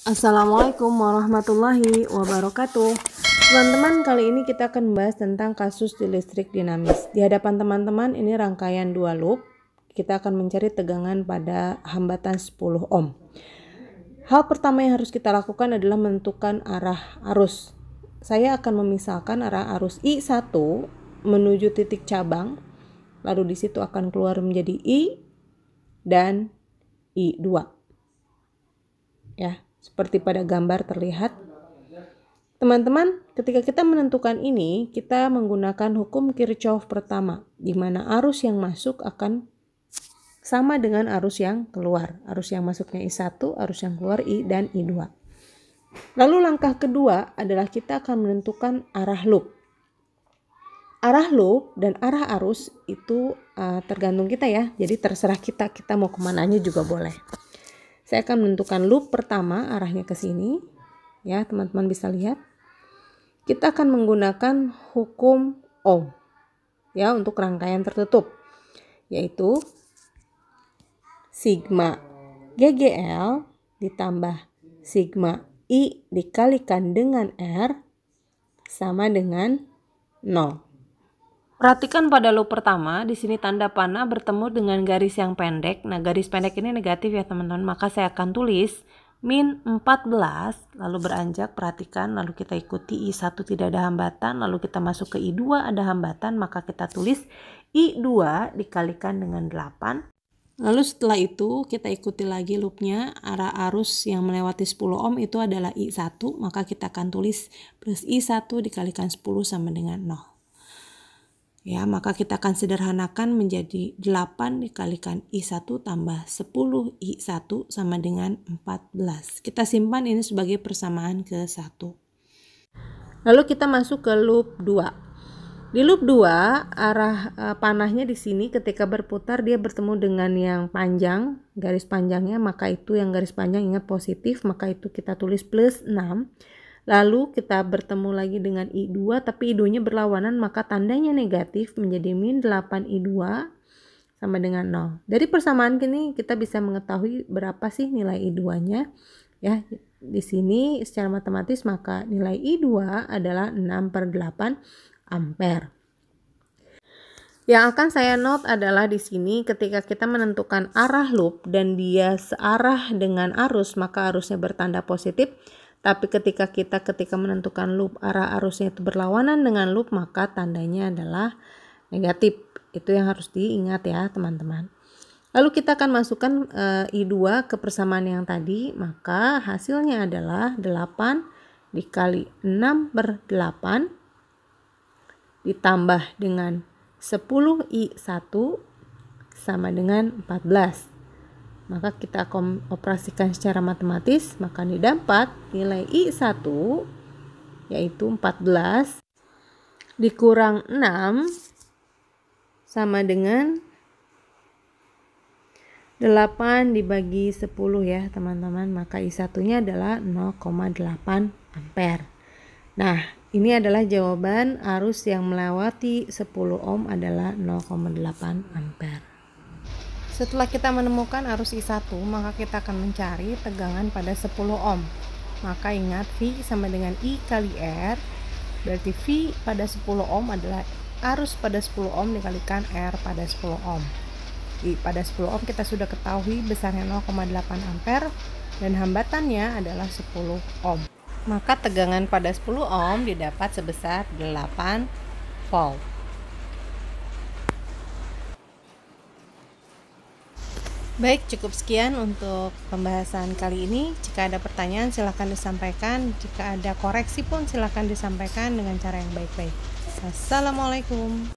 Assalamualaikum warahmatullahi wabarakatuh. Teman-teman, kali ini kita akan membahas tentang kasus di listrik dinamis. Di hadapan teman-teman ini rangkaian dua loop. Kita akan mencari tegangan pada hambatan 10 ohm. Hal pertama yang harus kita lakukan adalah menentukan arah arus. Saya akan memisahkan arah arus I1 menuju titik cabang. Lalu di situ akan keluar menjadi I dan I2. Ya, seperti pada gambar terlihat. Teman-teman, ketika kita menentukan ini, kita menggunakan hukum Kirchhoff pertama, di mana arus yang masuk akan sama dengan arus yang keluar. Arus yang masuknya I1, arus yang keluar I dan I2. Lalu langkah kedua adalah kita akan menentukan arah loop. Arah loop dan arah arus itu tergantung kita ya, jadi terserah kita mau kemananya juga boleh. Saya akan menentukan loop pertama, arahnya ke sini. Ya, teman-teman bisa lihat. Kita akan menggunakan hukum Ohm. Ya, untuk rangkaian tertutup. Yaitu sigma GGL ditambah sigma I dikalikan dengan R sama dengan 0. Perhatikan pada loop pertama, di sini tanda panah bertemu dengan garis yang pendek. Nah, garis pendek ini negatif ya teman-teman, maka saya akan tulis min 14, lalu beranjak, perhatikan, lalu kita ikuti I1 tidak ada hambatan, lalu kita masuk ke I2 ada hambatan, maka kita tulis I2 dikalikan dengan 8. Lalu setelah itu kita ikuti lagi loopnya, arah arus yang melewati 10 ohm itu adalah I1, maka kita akan tulis plus I1 dikalikan 10 sama dengan 0. Ya, maka kita akan sederhanakan menjadi 8 dikalikan I1 tambah 10 I1 sama dengan 14. Kita simpan ini sebagai persamaan ke 1. Lalu kita masuk ke loop 2. Di loop 2, arah panahnya di sini ketika berputar dia bertemu dengan yang panjang, garis panjangnya, maka itu yang garis panjang ingat positif, maka itu kita tulis plus 6. Lalu kita bertemu lagi dengan I2, tapi I2-nya berlawanan, maka tandanya negatif menjadi min 8 I2 sama dengan 0. Dari persamaan ini kita bisa mengetahui berapa sih nilai I2-nya. Ya, di sini secara matematis maka nilai I2 adalah 6/8 ampere. Yang akan saya note adalah di sini ketika kita menentukan arah loop dan dia searah dengan arus, maka arusnya bertanda positif. Tapi ketika menentukan loop arah arusnya itu berlawanan dengan loop, maka tandanya adalah negatif. Itu yang harus diingat ya teman-teman. Lalu kita akan masukkan I2 ke persamaan yang tadi, maka hasilnya adalah 8 dikali 6/8 ditambah dengan 10 I1 sama dengan 14. Maka kita operasikan secara matematis, maka didapat nilai I1 yaitu 14 dikurang 6 sama dengan 8 dibagi 10 ya teman-teman, maka I1-nya adalah 0,8 ampere. Nah, ini adalah jawaban arus yang melewati 10 ohm adalah 0,8 ampere. Setelah kita menemukan arus I1, maka kita akan mencari tegangan pada 10 ohm. Maka ingat V sama dengan I kali R, berarti V pada 10 ohm adalah arus pada 10 ohm dikalikan R pada 10 ohm. Pada 10 ohm kita sudah ketahui besarnya 0,8 ampere dan hambatannya adalah 10 ohm. Maka tegangan pada 10 ohm didapat sebesar 8 volt. Baik, cukup sekian untuk pembahasan kali ini. Jika ada pertanyaan silahkan disampaikan. Jika ada koreksi pun silahkan disampaikan dengan cara yang baik-baik. Assalamualaikum.